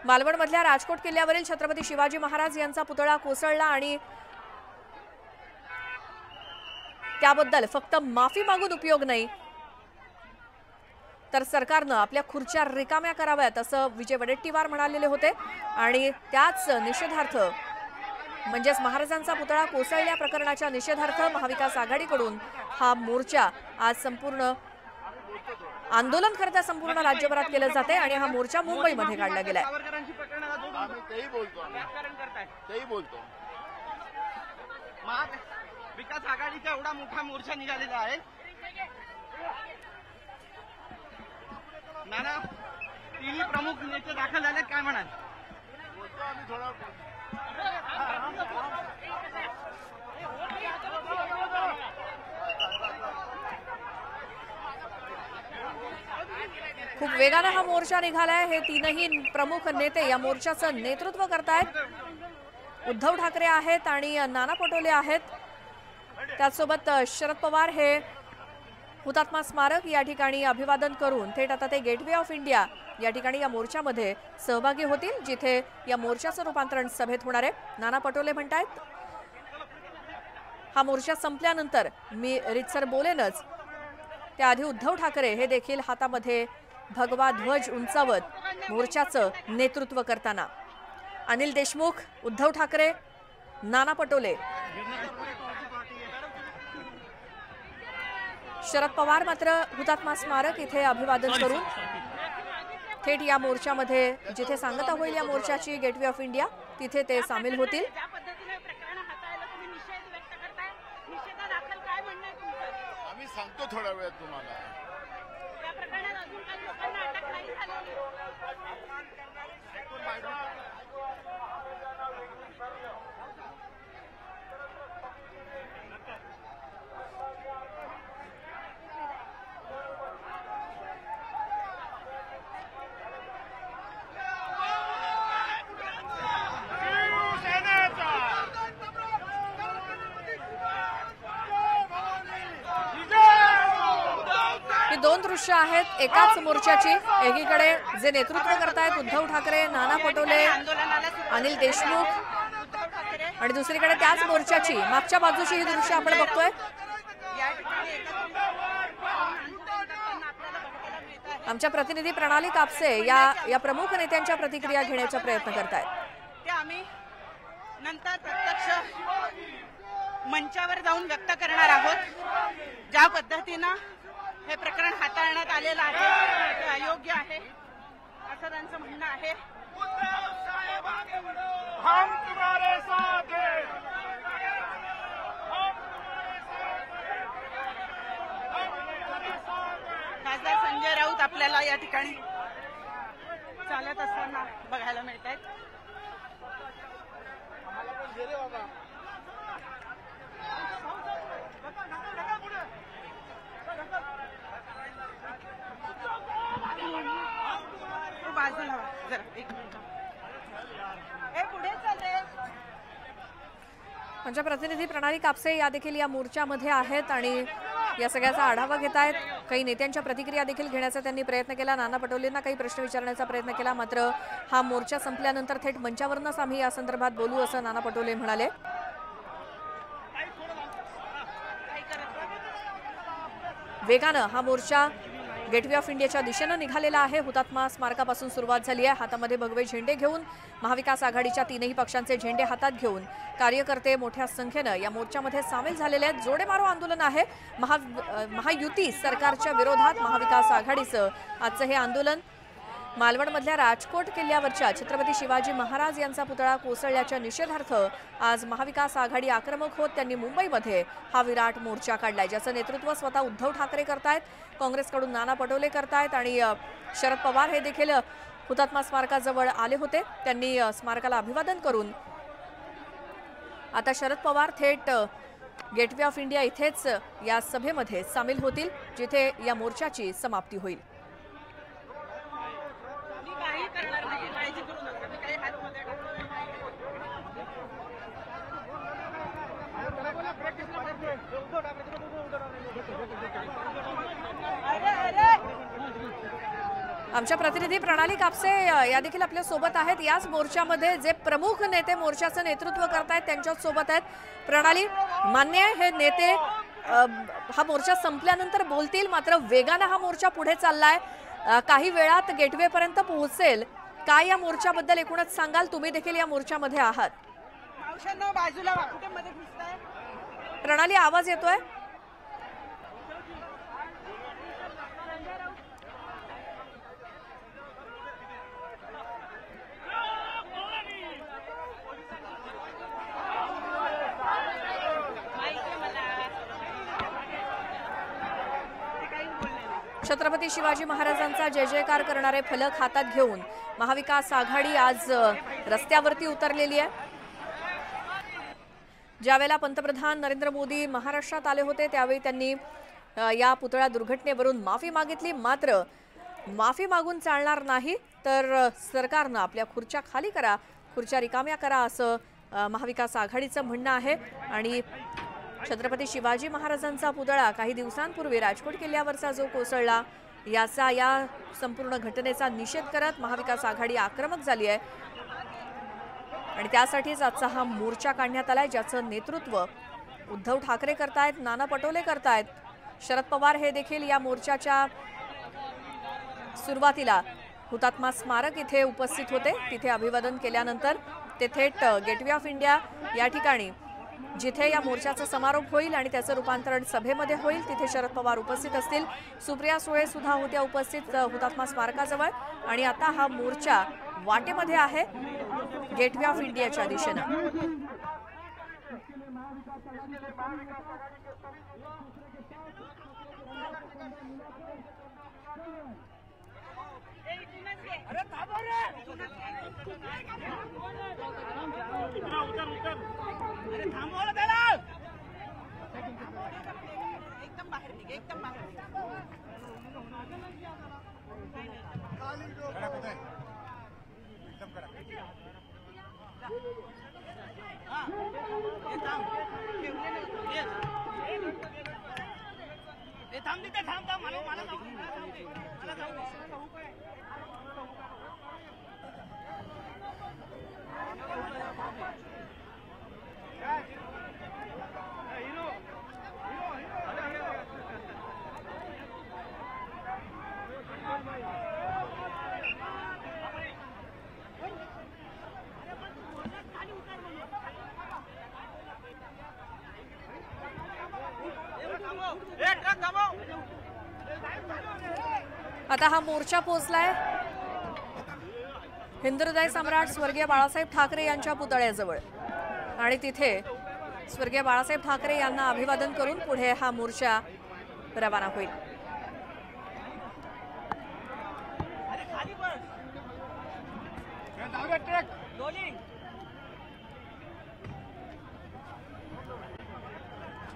मालवणमधल्या राजकोट किल्ल्यावरील छत्रपती शिवाजी महाराज यांचा पुतळा कोसळला आणि त्याबद्दल फक्त माफी मागून उपयोग नाही, तर सरकारनं आपल्या खुर्च्या रिकाम्या कराव्यात असं विजय वडेट्टीवार म्हणालेले होते। आणि त्याच निषेधार्थ म्हणजेच महाराजांचा पुतळा कोसळल्या प्रकरणाच्या निषेधार्थ महाविकास आघाडीकडून हा मोर्चा आज संपूर्ण आंदोलन करता संपूर्ण राज्यभरात केलं जाते आणि हा मोर्चा मुंबईमध्ये काढला गेलाय। विकास आघाडीचा एवढा मोठा मोर्चा निघालेला आहे। नाना तिन्ही प्रमुख नेते दाखल झाले, काय म्हणाल? खूप वेगाने हा मोर्चा निघालाय। हे तीनही प्रमुख नेते या मोर्चाचं नेतृत्व करतायत। उद्धव ठाकरे आहेत आणि नाना पटोले आहेत, त्यासोबत शरद पवार हे हुतात्मा स्मारक या ठिकाणी अभिवादन करून थेट आता ते गेटवे ऑफ इंडिया या ठिकाणी या मोर्चामध्ये सहभागी होतील, जिथे या मोर्चाचं रूपांतरण सभेत होणार आहे। नाना पटोले म्हणतायत हा मोर्चा संपल्यानंतर मी रितसर बोलेनच, त्याआधी उद्धव ठाकरे हे देखील हातामध्ये भगवा ध्वज उंचावत मोर्चाचं नेतृत्व करताना। अनिल देशमुख, उद्धव ठाकरे, नाना पटोले, शरद पवार मात्र हुतात्मा स्मारक इथे अभिवादन करून थेट या मोर्चामध्ये जिथे सांगता होईल या मोर्चाची गेटवे ऑफ इंडिया तिथे ते सामील होतील। आम्ही सांगतो थोड्या वेळात तुम्हाला। दोन दृश्य आहेत एकाच मोर्चाची। एकीकडे जे नेतृत्व करतायत उद्धव ठाकरे, नाना पटोले, अनिल देशमुख आणि दुसरीकडे त्याच मोर्चाची मागच्या बाजूची ही दृश्य आपण बघतोय। आमच्या प्रतिनिधी प्रणाली कापसे या प्रमुख नेत्यांच्या प्रतिक्रिया घेण्याचा प्रयत्न करतायत। आम्ही नंतर प्रत्यक्ष मंचावर जाऊन व्यक्त करणार आहोत। ज्या पद्धतीनं हे प्रकरण हाताळण्यात आलेलं आहे ते अयोग्य आहे असं त्यांचं म्हणणं आहे। खासदार संजय राऊत आपल्याला या ठिकाणी चालत असताना बघायला मिळत आहेत। आमच्या प्रतिनिधी प्रणाली कापसे या देखील या मोर्चामध्ये आहेत आणि या सगळ्याचा आढावा घेत आहेत। काही नेत्यांच्या प्रतिक्रिया देखील घेण्याचा त्यांनी प्रयत्न केला। नाना पटोलेंना काही प्रश्न विचारण्याचा प्रयत्न केला, मात्र हा मोर्चा संपल्यानंतर थेट मंचावरूनच आम्ही या संदर्भात बोलू असं नाना पटोले म्हणाले। वेगानं हा मोर्चा गेटवे ऑफ इंडियाच्या दिशेने निघालेला आहे। हुतात्मा स्मारकापासून सुरुवात झाली आहे। हातामध्ये भगवे झेंडे घेऊन महाविकास आघाडीच्या तीनही पक्षांचे झेंडे हातात घेऊन कार्यकर्ते मोठ्या संख्येने या मोर्चामध्ये सामील झालेले आहेत। जोडे मारो आंदोलन आहे। महायुती सरकारच्या विरोधात महाविकास आघाडीचं आजचं हे आंदोलन। मालवणमधल्या राजकोट किल्ल्यावरच्या छत्रपती शिवाजी महाराज यांचा पुतळा कोसळल्याच्या निषेधार्थ आज महाविकास आघाडी आक्रमक होत त्यांनी मुंबईमध्ये हा विराट मोर्चा काढलाय, ज्याचं नेतृत्व स्वतः उद्धव ठाकरे करतायत, काँग्रेसकडून नाना पटोले करतायत आणि शरद पवार हे देखील हुतात्मा स्मारकाजवळ आले होते। त्यांनी स्मारकाला अभिवादन करून आता शरद पवार थेट गेटवे ऑफ इंडिया इथेच या सभेमध्ये सामील होतील, जिथे या मोर्चाची समाप्ती होईल। आमच्या प्रतिनिधी प्रणाली कापसे या देखील आपल्या सोबत आहेत। याच मोर्चामध्ये जे प्रमुख नेते मोर्चाचं नेतृत्व करतायत त्यांच्याच सोबत आहेत। प्रणाली, मान्य आहे हे नेते हा मोर्चा संपल्यानंतर बोलतील, मात्र वेगाने हा मोर्चा पुढे चाललाय, काही वेळात गेटवे पर्यंत पोहोचेल। काय या मोर्चाबद्दल एकूणच सांगाल? तुम्ही देखील या मोर्चामध्ये आहात। बाजूला वाकुटेमध्ये घुसताय। प्रणाली, आवाज येतोय? छत्रपती शिवाजी महाराजांचा जय जयकार करणारे फलक हातात घेऊन महाविकास आघाडी आज रस्त्यावरती उतरलेली आहे। ज्यावेळेला पंतप्रधान नरेंद्र मोदी महाराष्ट्रात आले होते त्यावेळी त्यांनी या पुतळा दुर्घटनेवरून माफी मागितली, मात्र माफी मागून चालणार नाही, तर सरकारनं आपल्या खुर्च्या खाली करा, खुर्च्या रिकाम्या करा असं महाविकास आघाडीचं म्हणणं आहे। आणि छत्रपती शिवाजी महाराजांचा पुतळा काही दिवसांपूर्वी राजकोट किल्ल्यावरचा जो कोसळला याचा या संपूर्ण घटनेचा निषेध करत महाविकास आघाडी आक्रमक झाली आहे आणि त्यासाठीच आजचा हा मोर्चा काढण्यात आलाय, ज्याचं नेतृत्व उद्धव ठाकरे करतायत, नाना पटोले करतायत, शरद पवार हे देखील या मोर्चाच्या सुरुवातीला हुतात्मा स्मारक इथे उपस्थित होते। तिथे अभिवादन केल्यानंतर ते थेट गेटवे ऑफ इंडिया या ठिकाणी जिथे या मोर्चाचा समारोप होईल आणि त्याचं रूपांतरण सभेमध्ये होईल तिथे शरद पवार उपस्थित असतील, सुप्रिया सुळे सुद्धा होत्या उपस्थित हुतात्मा स्मारकाजवळ। आणि आता हा मोर्चा वाटेमध्ये आहे गेटवे ऑफ इंडियाच्या दिशेने। एकदम बाहेर निघ, एकदम बाहेर निघ। आता हा मोर्चा पोहोचलाय हिंदुहृदय सम्राट स्वर्गीय बाळासाहेब ठाकरे यांच्या पुतळ्याजवळ आणि तिथे स्वर्गीय बाळासाहेब ठाकरे यांना अभिवादन करून पुढे हा मोर्चा रवाना होईल। ट्रक